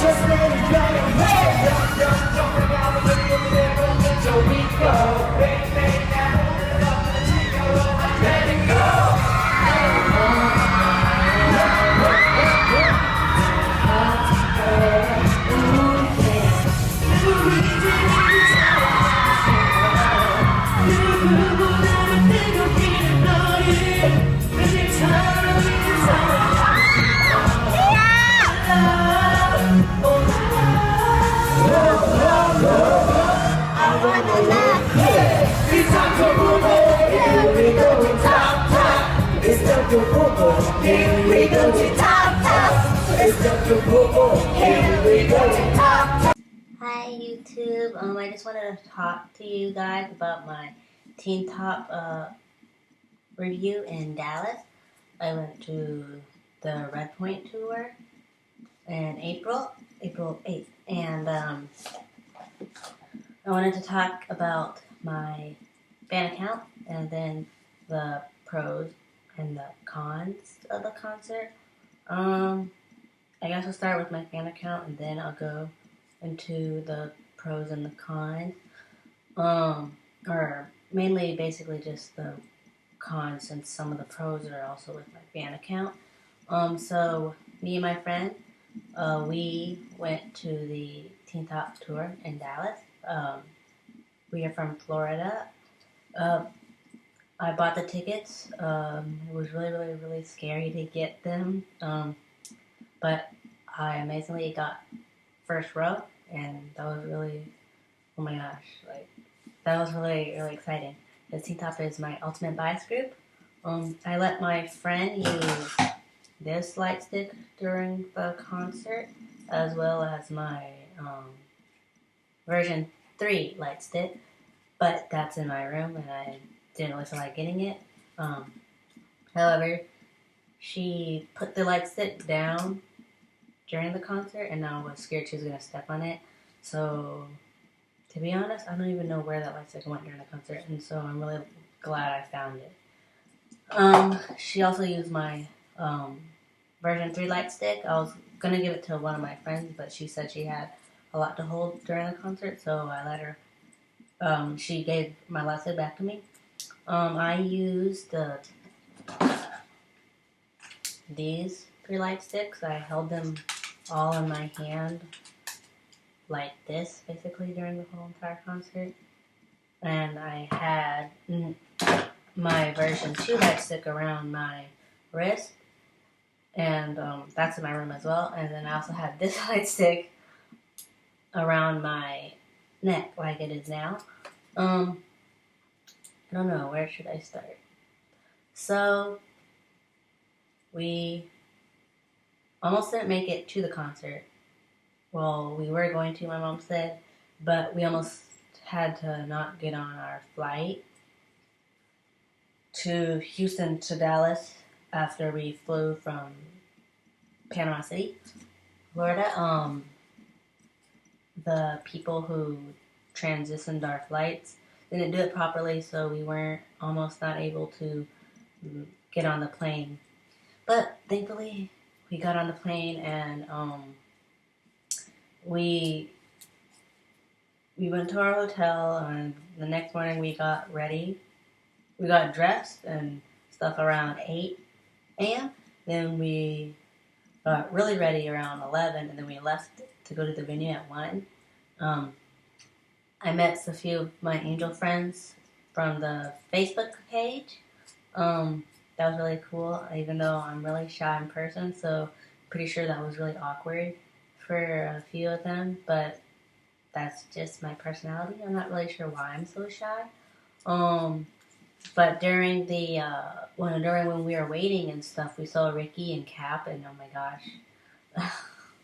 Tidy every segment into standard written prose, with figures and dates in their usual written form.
Just let it go. Hey, don't out of it, you'll never let your week go. Baby, now, let it go. It's time to move on. Here we go to top, top. It's time to move on. Here we go to top, top. It's time to move on. Here we go to top, top. Hi YouTube. I just wanted to talk to you guys about my Teen Top review in Dallas. I went to the Red Point tour in April 8th, and I wanted to talk about my fan account and then the pros and the cons of the concert. I guess I'll start with my fan account and then I'll go into the pros and the cons. Or mainly basically just the cons, since some of the pros are also with my fan account. So me and my friend, we went to the Teen Top tour in Dallas. We are from Florida. I bought the tickets. It was really scary to get them. But I amazingly got first row, and that was really, oh my gosh, that was really exciting. The Teen Top is my ultimate bias group. I let my friend use this light stick during the concert, as well as my version 3 light stick, but that's in my room and I didn't really feel like getting it. However, she put the light stick down during the concert and I was scared she was going to step on it. So, to be honest, I don't even know where that light stick went during the concert, and so I'm really glad I found it. She also used my version 3 light stick. I was going to give it to one of my friends, but she said she had a lot to hold during the concert, so I let her. She gave my light stick back to me. I used these 3 light sticks. I held them all in my hand like this, basically, during the whole entire concert. And I had my version 2 light stick around my wrist, and that's in my room as well. And then I also had this light stick around my neck, like it is now. I don't know, where should I start? So, we almost didn't make it to the concert. Well, we were going to, my mom said, but we almost had to not get on our flight to Houston to Dallas after we flew from Panama City, Florida. The people who transitioned our flights didn't do it properly, so we weren't almost not able to get on the plane. But thankfully, we got on the plane and we went to our hotel, and the next morning we got ready. We got dressed and stuff around 8 a.m. Then we got really ready around 11, and then we left to go to the venue at 1. I met a few of my angel friends from the Facebook page. That was really cool, even though I'm really shy in person, so pretty sure that was really awkward for a few of them, but that's just my personality. I'm not really sure why I'm so shy. But during the when we were waiting and stuff, we saw Ricky and Cap, and oh my gosh,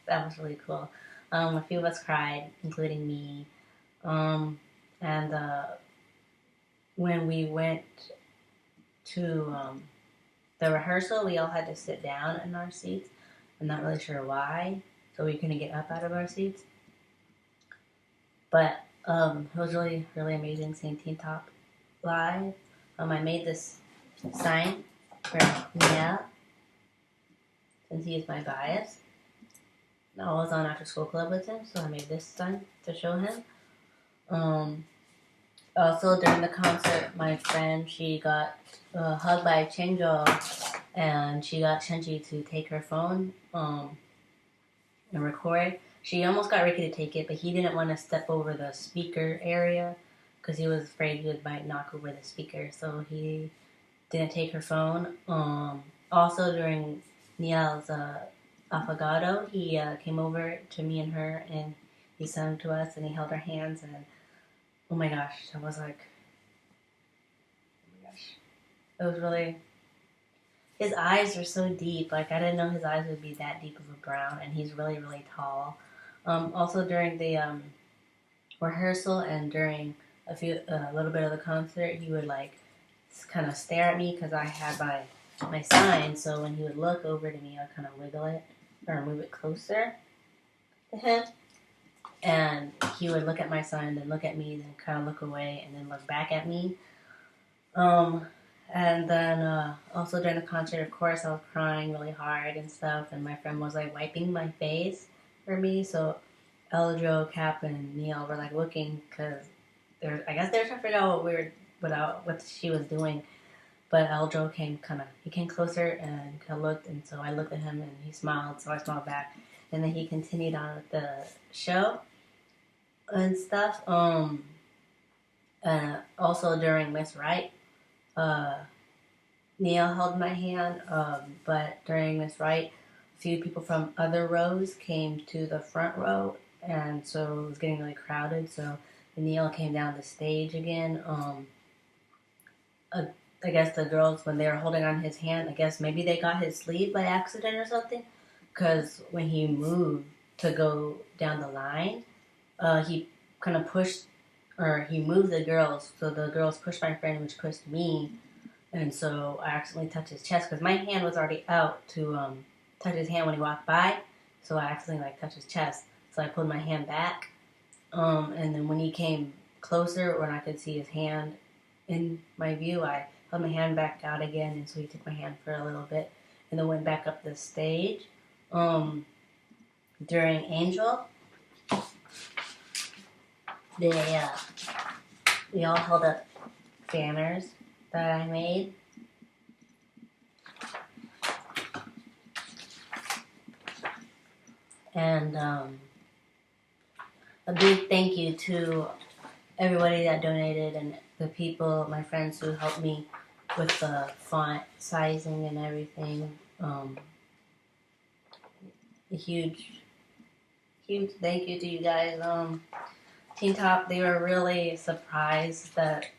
that was really cool. A few of us cried, including me. And when we went to the rehearsal, we all had to sit down in our seats. I'm not really sure why, so we couldn't get up out of our seats. But it was really amazing seeing Teen Top live. I made this sign for Mia, since he is my bias. I was on after school club with him, so I made this sign to show him. Also during the concert, my friend, she got hugged by Chengjo, and she got Chenji to take her phone and record. She almost got Ricky to take it, but he didn't want to step over the speaker area because he was afraid he might knock over the speaker, so he didn't take her phone. Also during Niel's affogato, he came over to me and her, and he sang to us, and he held our hands, and oh my gosh, I was like, oh my gosh, it was really. His eyes are so deep. Like I didn't know his eyes would be that deep of a brown, and he's really, really tall. Also during the rehearsal and during a little bit of the concert, he would like kind of stare at me because I had my sign. So when he would look over to me, I'd kind of wiggle it or move it closer to him, and he would look at my sign, then look at me, then kind of look away, and then look back at me. And then also during the concert, of course, I was crying really hard and stuff, and my friend was like wiping my face for me. So Eljo, Cap, and Neil were like looking because I guess they were trying to figure out what she was doing. But Eljo came closer and kind of looked, and so I looked at him and he smiled, so I smiled back, and then he continued on with the show and stuff. Also during Miss Right. Neil held my hand, but during Miss Right, a few people from other rows came to the front row, and so it was getting really crowded. So Neil came down the stage again. I guess the girls, when they were holding on his hand, I guess maybe they got his sleeve by accident or something, because when he moved to go down the line, he kind of he moved the girls, so the girls pushed my friend, which pushed me. And so I accidentally touched his chest because my hand was already out to touch his hand when he walked by. So I accidentally touched his chest. So I pulled my hand back. And then when he came closer, when I could see his hand in my view, I held my hand back out again. And so he took my hand for a little bit and then went back up the stage. During Angel, we all held up banners that I made. And a big thank you to everybody that donated and the people, my friends who helped me with the font sizing and everything. A huge thank you to you guys. Teen Top, they were really surprised that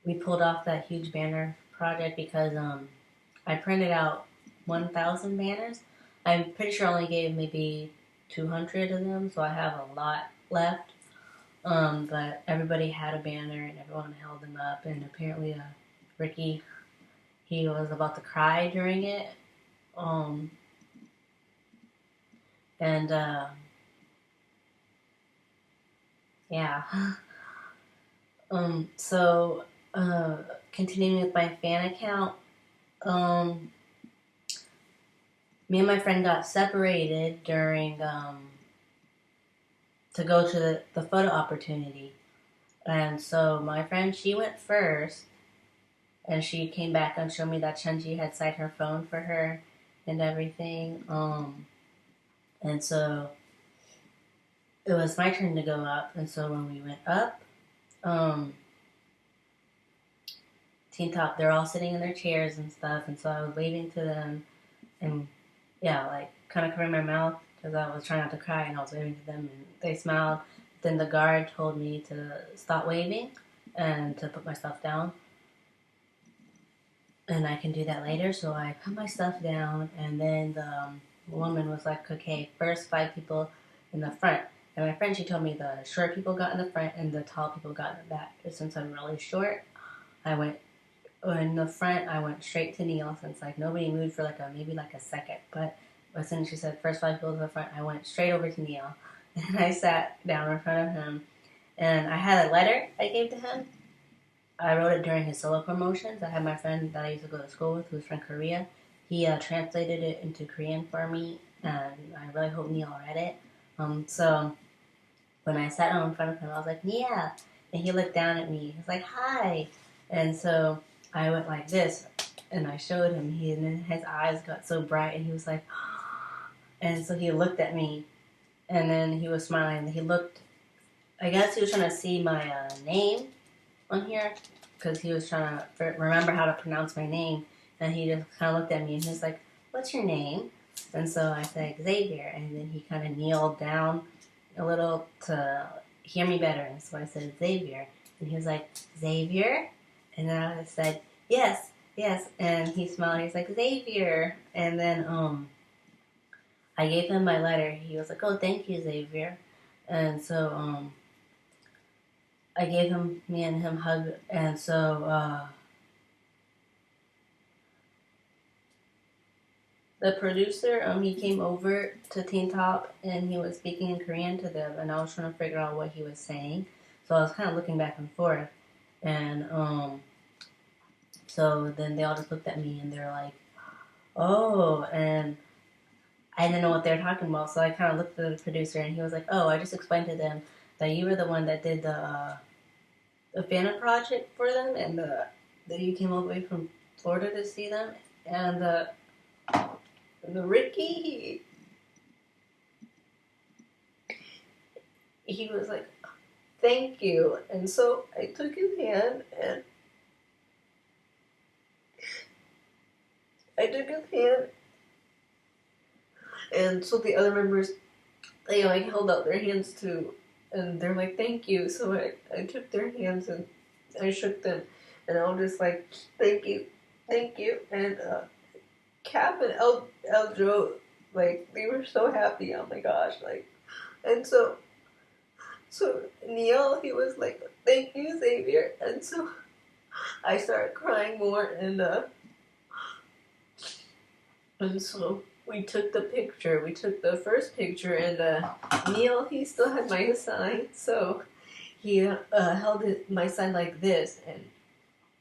we pulled off that huge banner project because I printed out 1,000 banners. I'm pretty sure I only gave maybe 200 of them, so I have a lot left. But everybody had a banner and everyone held them up, and apparently Ricky, he was about to cry during it. Yeah. So continuing with my fan account, me and my friend got separated during to go to the photo opportunity. And so my friend, she went first, and she came back and showed me that Chenji had signed her phone for her and everything. And so it was my turn to go up, and so when we went up, Teen Top, they're all sitting in their chairs and stuff, and so I was waving to them, and kind of covering my mouth because I was trying not to cry, and I was waving to them, and they smiled. Then the guard told me to stop waving and to put my stuff down, and I can do that later. So I put my stuff down, and then the woman was like, "Okay, first 5 people in the front." And my friend, she told me the short people got in the front and the tall people got in the back. But since I'm really short, I went in the front. I went straight to Neil since nobody moved for maybe a second. But as soon as she said first 5 people in the front, I went straight over to Neil, and I sat down in front of him. And I had a letter I gave to him. I wrote it during his solo promotions. I had my friend that I used to go to school with, who was from Korea. He translated it into Korean for me, and I really hope Neil read it. So when I sat down in front of him, I was like, yeah, and he looked down at me. He's like, hi, and so I went like this, and I showed him. And then his eyes got so bright, and he was like, and so he looked at me, and then he was smiling. And he looked. I guess he was trying to see my name on here because he was trying to remember how to pronounce my name, and he just kind of looked at me and he was like, "What's your name?" And so I said Xavier, and then he kind of kneeled down a little to hear me better, and so I said Xavier, and he was like, Xavier, and then I said yes, yes, and he smiled. He's like Xavier, and then I gave him my letter. He was like, "Oh, thank you, Xavier," and so I gave me and him hug, and so the producer, he came over to Teen Top, and he was speaking in Korean to them, and I was trying to figure out what he was saying, so I was kind of looking back and forth, and so then they all just looked at me, and they're like, oh, and I didn't know what they were talking about, so I kind of looked at the producer, and he was like, oh, I just explained to them that you were the one that did the fan project for them, and that you came all the way from Florida to see them, and the Ricky, he was like, thank you, and so I took his hand, and so the other members, they like held out their hands too, and they're like, thank you, so I took their hands and I shook them, and I was just like, thank you, and Cap and Eldro, like, they were so happy, oh my gosh, like, and so Neil, he was like, thank you, Xavier, and so I started crying more, and so we took the first picture, and Neil, he still had my sign, so he held my sign like this, and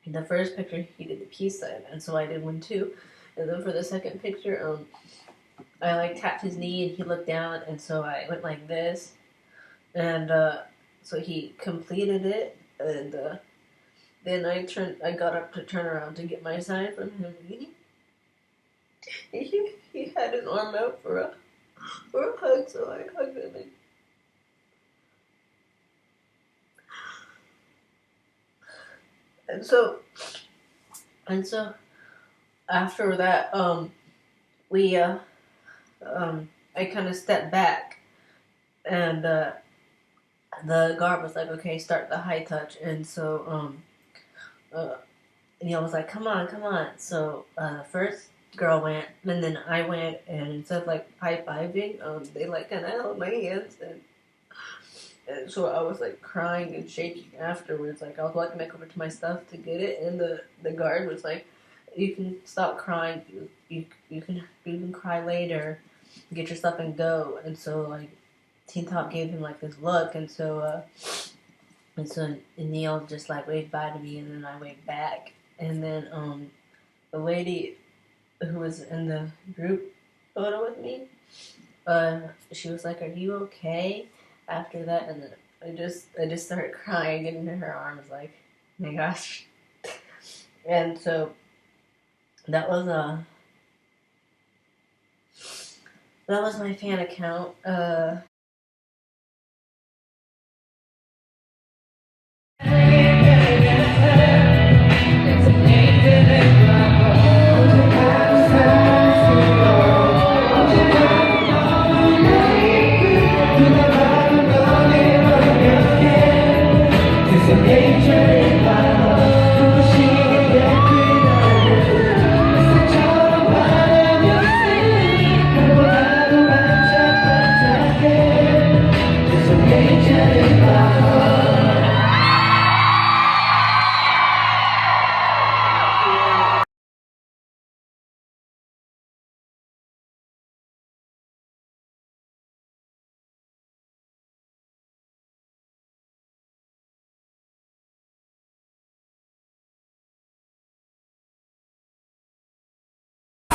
in the first picture, he did the peace sign, and so I did one too. And then for the second picture, I like tapped his knee, and he looked down, and so I went like this, and so he completed it, and then I got up to turn around to get my sign from him. He had his arm out for a hug, so I hugged him. And so after that, I kind of stepped back, and the guard was like, okay, start the high touch, and so Neil was like, come on. So first girl went, and then I went, and instead of like high-fiving, they like kind of held my hands, and so I was like crying and shaking afterwards. Like I was walking back over to my stuff to get it, and the guard was like, you can stop crying, you can cry later, get your stuff and go. And so like Teen Top gave him like this look, and so Neil just like waved bye to me, and then I waved back, and then the lady who was in the group photo with me, she was like, are you okay after that? And then I just started crying, getting in her arms, like, oh my gosh. And so that was my fan account.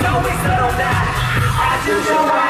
So we settle down, as usual.